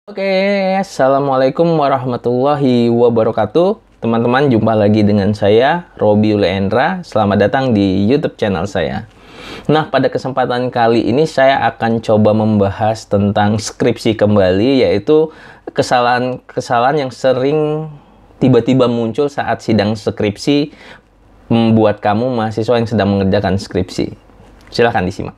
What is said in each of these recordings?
Oke, Assalamualaikum warahmatullahi wabarakatuh. Teman-teman, jumpa lagi dengan saya, Robi Uleendra. Selamat datang di YouTube channel saya. Nah, pada kesempatan kali ini saya akan coba membahas tentang skripsi kembali, yaitu kesalahan-kesalahan yang sering tiba-tiba muncul saat sidang skripsi membuat kamu mahasiswa yang sedang mengerjakan skripsi. Silahkan disimak.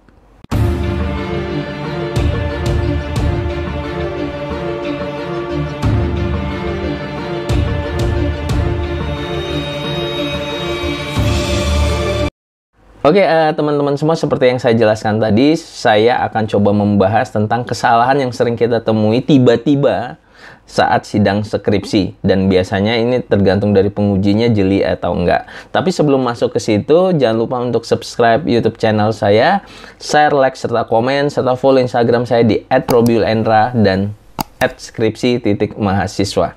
Oke, teman-teman semua, seperti yang saya jelaskan tadi, saya akan coba membahas tentang kesalahan yang sering kita temui tiba-tiba saat sidang skripsi. Dan biasanya ini tergantung dari pengujinya jeli atau enggak. Tapi sebelum masuk ke situ, jangan lupa untuk subscribe YouTube channel saya, share, like, serta komen, serta follow Instagram saya di @robiuleendra dan @skripsi.mahasiswa.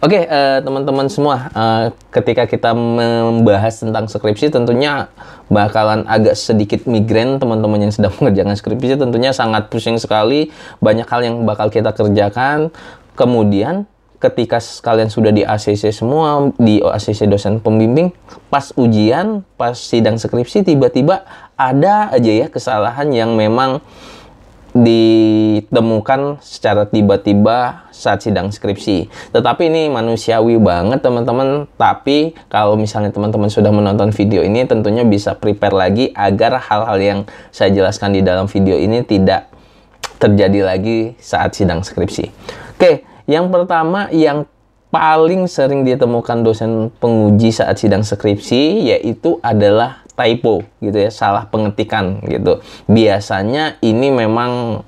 Oke, teman-teman semua, ketika kita membahas tentang skripsi, tentunya bakalan agak sedikit migrain. Teman-teman yang sedang mengerjakan skripsi tentunya sangat pusing sekali, banyak hal yang bakal kita kerjakan. Kemudian ketika kalian sudah di ACC semua, di ACC dosen pembimbing, pas ujian, pas sidang skripsi, tiba-tiba ada aja ya kesalahan yang memang ditemukan secara tiba-tiba saat sidang skripsi. Tetapi ini manusiawi banget, teman-teman. Tapi kalau misalnya teman-teman sudah menonton video ini, tentunya bisa prepare lagi agar hal-hal yang saya jelaskan di dalam video ini tidak terjadi lagi saat sidang skripsi. Oke, yang pertama yang paling sering ditemukan dosen penguji saat sidang skripsi yaitu adalah typo gitu ya, salah pengetikan gitu. Biasanya ini memang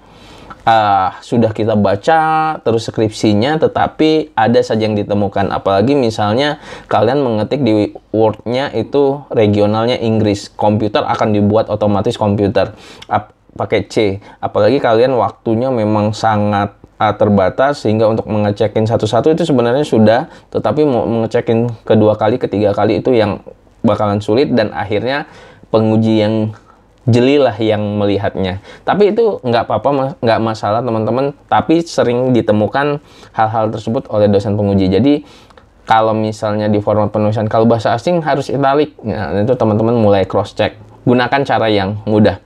sudah kita baca terus skripsinya, tetapi ada saja yang ditemukan. Apalagi misalnya kalian mengetik di Word-nya itu regionalnya Inggris, komputer akan dibuat otomatis komputer pakai C. Apalagi kalian waktunya memang sangat terbatas, sehingga untuk mengecekin satu-satu itu sebenarnya sudah, tetapi mau mengecekin kedua kali, ketiga kali itu yang bakalan sulit, dan akhirnya penguji yang jelilah yang melihatnya. Tapi itu nggak apa-apa, nggak masalah teman-teman, tapi sering ditemukan hal-hal tersebut oleh dosen penguji. Jadi kalau misalnya di format penulisan, kalau bahasa asing harus italik, nah, itu teman-teman mulai cross check, gunakan cara yang mudah.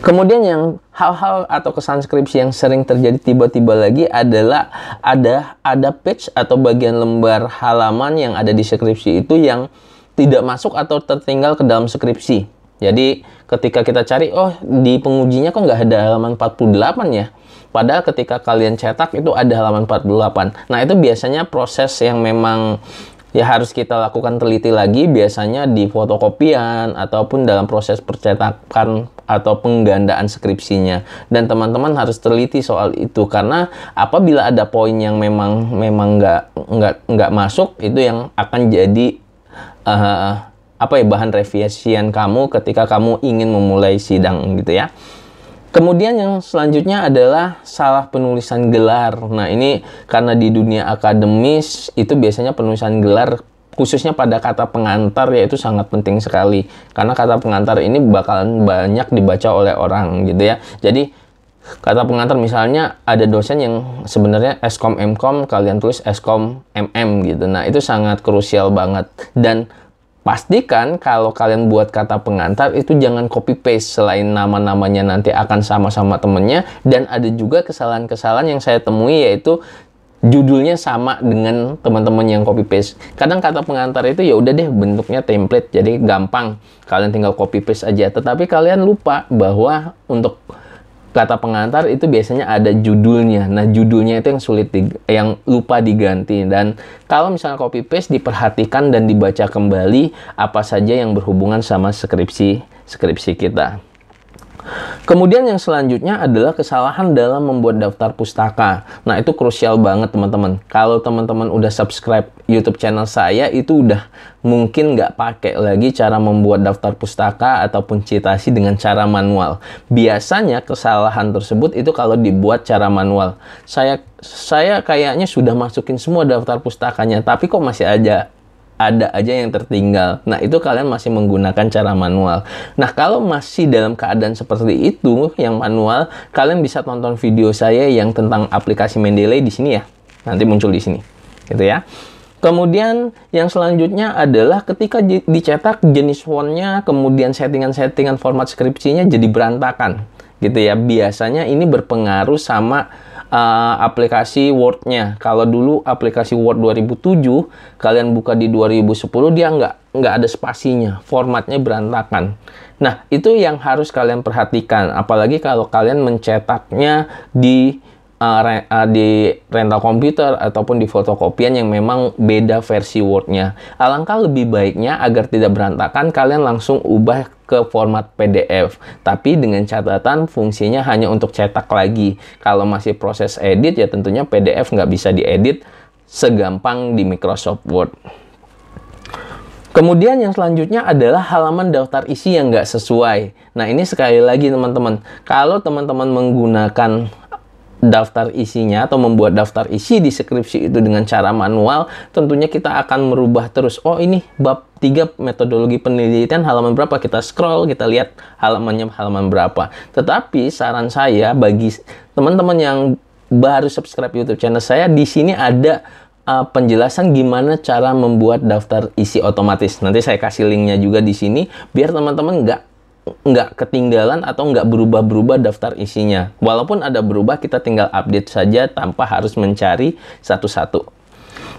Kemudian yang hal-hal atau kesalahan skripsi yang sering terjadi tiba-tiba lagi adalah ada page atau bagian lembar halaman yang ada di skripsi itu yang tidak masuk atau tertinggal ke dalam skripsi. Jadi ketika kita cari, oh di pengujinya kok nggak ada halaman 48 ya? Padahal ketika kalian cetak itu ada halaman 48. Nah, itu biasanya proses yang memang ya harus kita lakukan teliti lagi, biasanya di fotokopian ataupun dalam proses percetakan atau penggandaan skripsinya. Dan teman-teman harus teliti soal itu, karena apabila ada poin yang memang nggak masuk, itu yang akan jadi bahan revisian kamu ketika kamu ingin memulai sidang gitu ya. Kemudian yang selanjutnya adalah salah penulisan gelar. Nah, ini karena di dunia akademis itu biasanya penulisan gelar khususnya pada kata pengantar yaitu sangat penting sekali, karena kata pengantar ini bakalan banyak dibaca oleh orang gitu ya. Jadi kata pengantar, misalnya ada dosen yang sebenarnya Skom Mkom, kalian tulis Skom MM gitu. Nah, itu sangat krusial banget. Dan pastikan kalau kalian buat kata pengantar itu jangan copy paste, selain nama-namanya nanti akan sama-sama temennya. Dan ada juga kesalahan-kesalahan yang saya temui, yaitu judulnya sama dengan teman-teman yang copy paste. Kadang kata pengantar itu ya udah deh bentuknya template, jadi gampang kalian tinggal copy paste aja. Tetapi kalian lupa bahwa untuk kata pengantar itu biasanya ada judulnya. Nah, judulnya itu yang sulit yang lupa diganti. Dan kalau misalnya copy paste, diperhatikan dan dibaca kembali apa saja yang berhubungan sama skripsi kita. Kemudian yang selanjutnya adalah kesalahan dalam membuat daftar pustaka. Nah, itu krusial banget teman-teman. Kalau teman-teman udah subscribe YouTube channel saya, itu udah mungkin nggak pakai lagi cara membuat daftar pustaka ataupun citasi dengan cara manual. Biasanya kesalahan tersebut itu kalau dibuat cara manual. Saya kayaknya sudah masukin semua daftar pustakanya, tapi kok masih aja ada aja yang tertinggal. Nah, itu kalian masih menggunakan cara manual. Nah, kalau masih dalam keadaan seperti itu, yang manual, kalian bisa tonton video saya yang tentang aplikasi Mendeley di sini ya. Nanti muncul di sini. Gitu ya. Kemudian yang selanjutnya adalah ketika dicetak jenis fontnya, kemudian settingan-settingan format skripsinya jadi berantakan. Gitu ya. Biasanya ini berpengaruh sama aplikasi Word-nya. Kalau dulu aplikasi Word 2007, kalian buka di 2010, dia nggak ada spasinya, formatnya berantakan. Nah, itu yang harus kalian perhatikan. Apalagi kalau kalian mencetaknya di rental komputer ataupun di fotokopian yang memang beda versi Word-nya. Alangkah lebih baiknya agar tidak berantakan, kalian langsung ubah ke format PDF. Tapi dengan catatan fungsinya hanya untuk cetak lagi. Kalau masih proses edit, ya tentunya PDF nggak bisa diedit segampang di Microsoft Word. Kemudian yang selanjutnya adalah halaman daftar isi yang nggak sesuai. Nah, ini sekali lagi teman-teman, kalau teman-teman menggunakan daftar isinya atau membuat daftar isi di skripsi itu dengan cara manual, tentunya kita akan merubah terus. Oh, ini bab 3 metodologi penelitian halaman berapa, kita scroll, kita lihat halamannya halaman berapa. Tetapi saran saya bagi teman-teman yang baru subscribe YouTube channel saya, di sini ada penjelasan gimana cara membuat daftar isi otomatis. Nanti saya kasih linknya juga di sini biar teman-teman nggak ketinggalan atau nggak berubah-berubah daftar isinya. Walaupun ada berubah, kita tinggal update saja tanpa harus mencari satu-satu.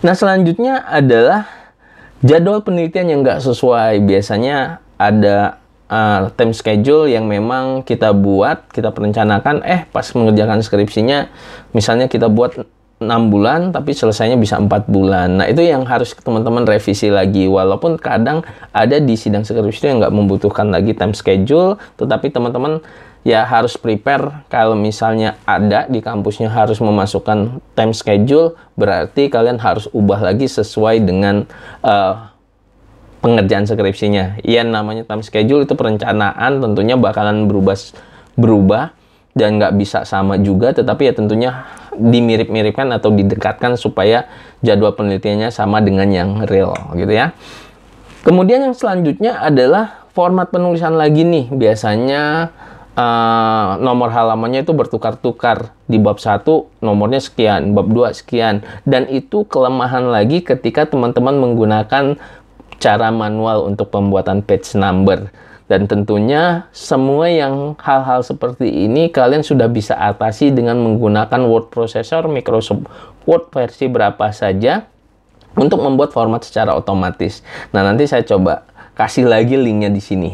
Nah, selanjutnya adalah jadwal penelitian yang nggak sesuai. Biasanya ada time schedule yang memang kita buat, kita perencanakan, pas mengerjakan skripsinya, misalnya kita buat 6 bulan, tapi selesainya bisa 4 bulan. Nah, itu yang harus teman-teman revisi lagi. Walaupun kadang ada di sidang skripsi yang nggak membutuhkan lagi time schedule, tetapi teman-teman ya harus prepare. Kalau misalnya ada di kampusnya harus memasukkan time schedule, berarti kalian harus ubah lagi sesuai dengan pengerjaan skripsinya. Ya, namanya time schedule itu perencanaan, tentunya bakalan berubah dan nggak bisa sama juga, tetapi ya tentunya dimirip-miripkan atau didekatkan supaya jadwal penelitiannya sama dengan yang real gitu ya. Kemudian yang selanjutnya adalah format penulisan lagi nih. Biasanya nomor halamannya itu bertukar-tukar. Di bab 1 nomornya sekian, bab 2 sekian. Dan itu kelemahan lagi ketika teman-teman menggunakan cara manual untuk pembuatan page number. Dan tentunya semua yang hal-hal seperti ini kalian sudah bisa atasi dengan menggunakan word processor Microsoft Word versi berapa saja untuk membuat format secara otomatis. Nah, nanti saya coba kasih lagi linknya di sini.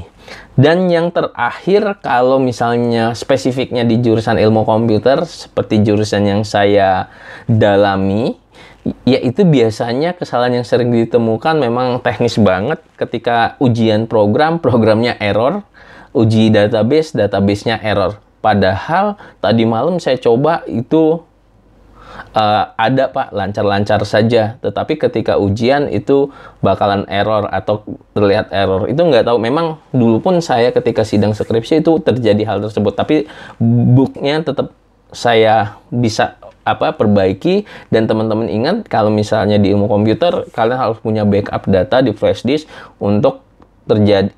Dan yang terakhir, kalau misalnya spesifiknya di jurusan ilmu komputer seperti jurusan yang saya dalami, yaitu biasanya kesalahan yang sering ditemukan memang teknis banget ketika ujian programnya error, uji database-nya error. Padahal tadi malam saya coba itu ada Pak, lancar-lancar saja. Tetapi ketika ujian itu bakalan error atau terlihat error. Itu nggak tahu, memang dulu pun saya ketika sidang skripsi itu terjadi hal tersebut. Tapi booknya tetap saya bisa perbaiki. Dan teman-teman ingat, kalau misalnya di ilmu komputer kalian harus punya backup data di flash disk untuk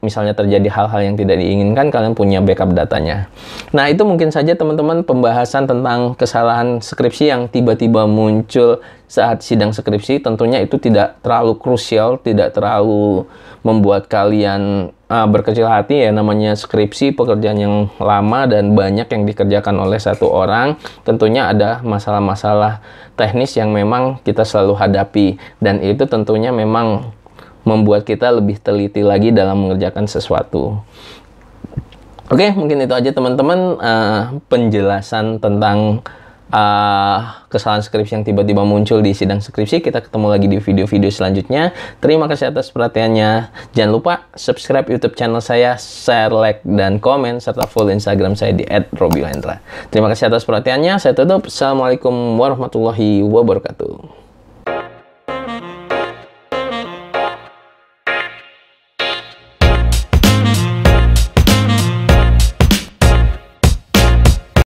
misalnya terjadi hal-hal yang tidak diinginkan, kalian punya backup datanya. Nah, itu mungkin saja teman-teman pembahasan tentang kesalahan skripsi yang tiba-tiba muncul saat sidang skripsi. Tentunya itu tidak terlalu krusial, tidak terlalu membuat kalian berkecil hati ya. Namanya skripsi pekerjaan yang lama dan banyak yang dikerjakan oleh satu orang. Tentunya ada masalah-masalah teknis yang memang kita selalu hadapi, dan itu tentunya memang membuat kita lebih teliti lagi dalam mengerjakan sesuatu. Oke, mungkin itu aja teman-teman penjelasan tentang kesalahan skripsi yang tiba-tiba muncul di sidang skripsi. Kita ketemu lagi di video-video selanjutnya. Terima kasih atas perhatiannya. Jangan lupa subscribe YouTube channel saya, share, like, dan komen, serta follow Instagram saya di @robilendra. Terima kasih atas perhatiannya. Saya tutup. Assalamualaikum warahmatullahi wabarakatuh.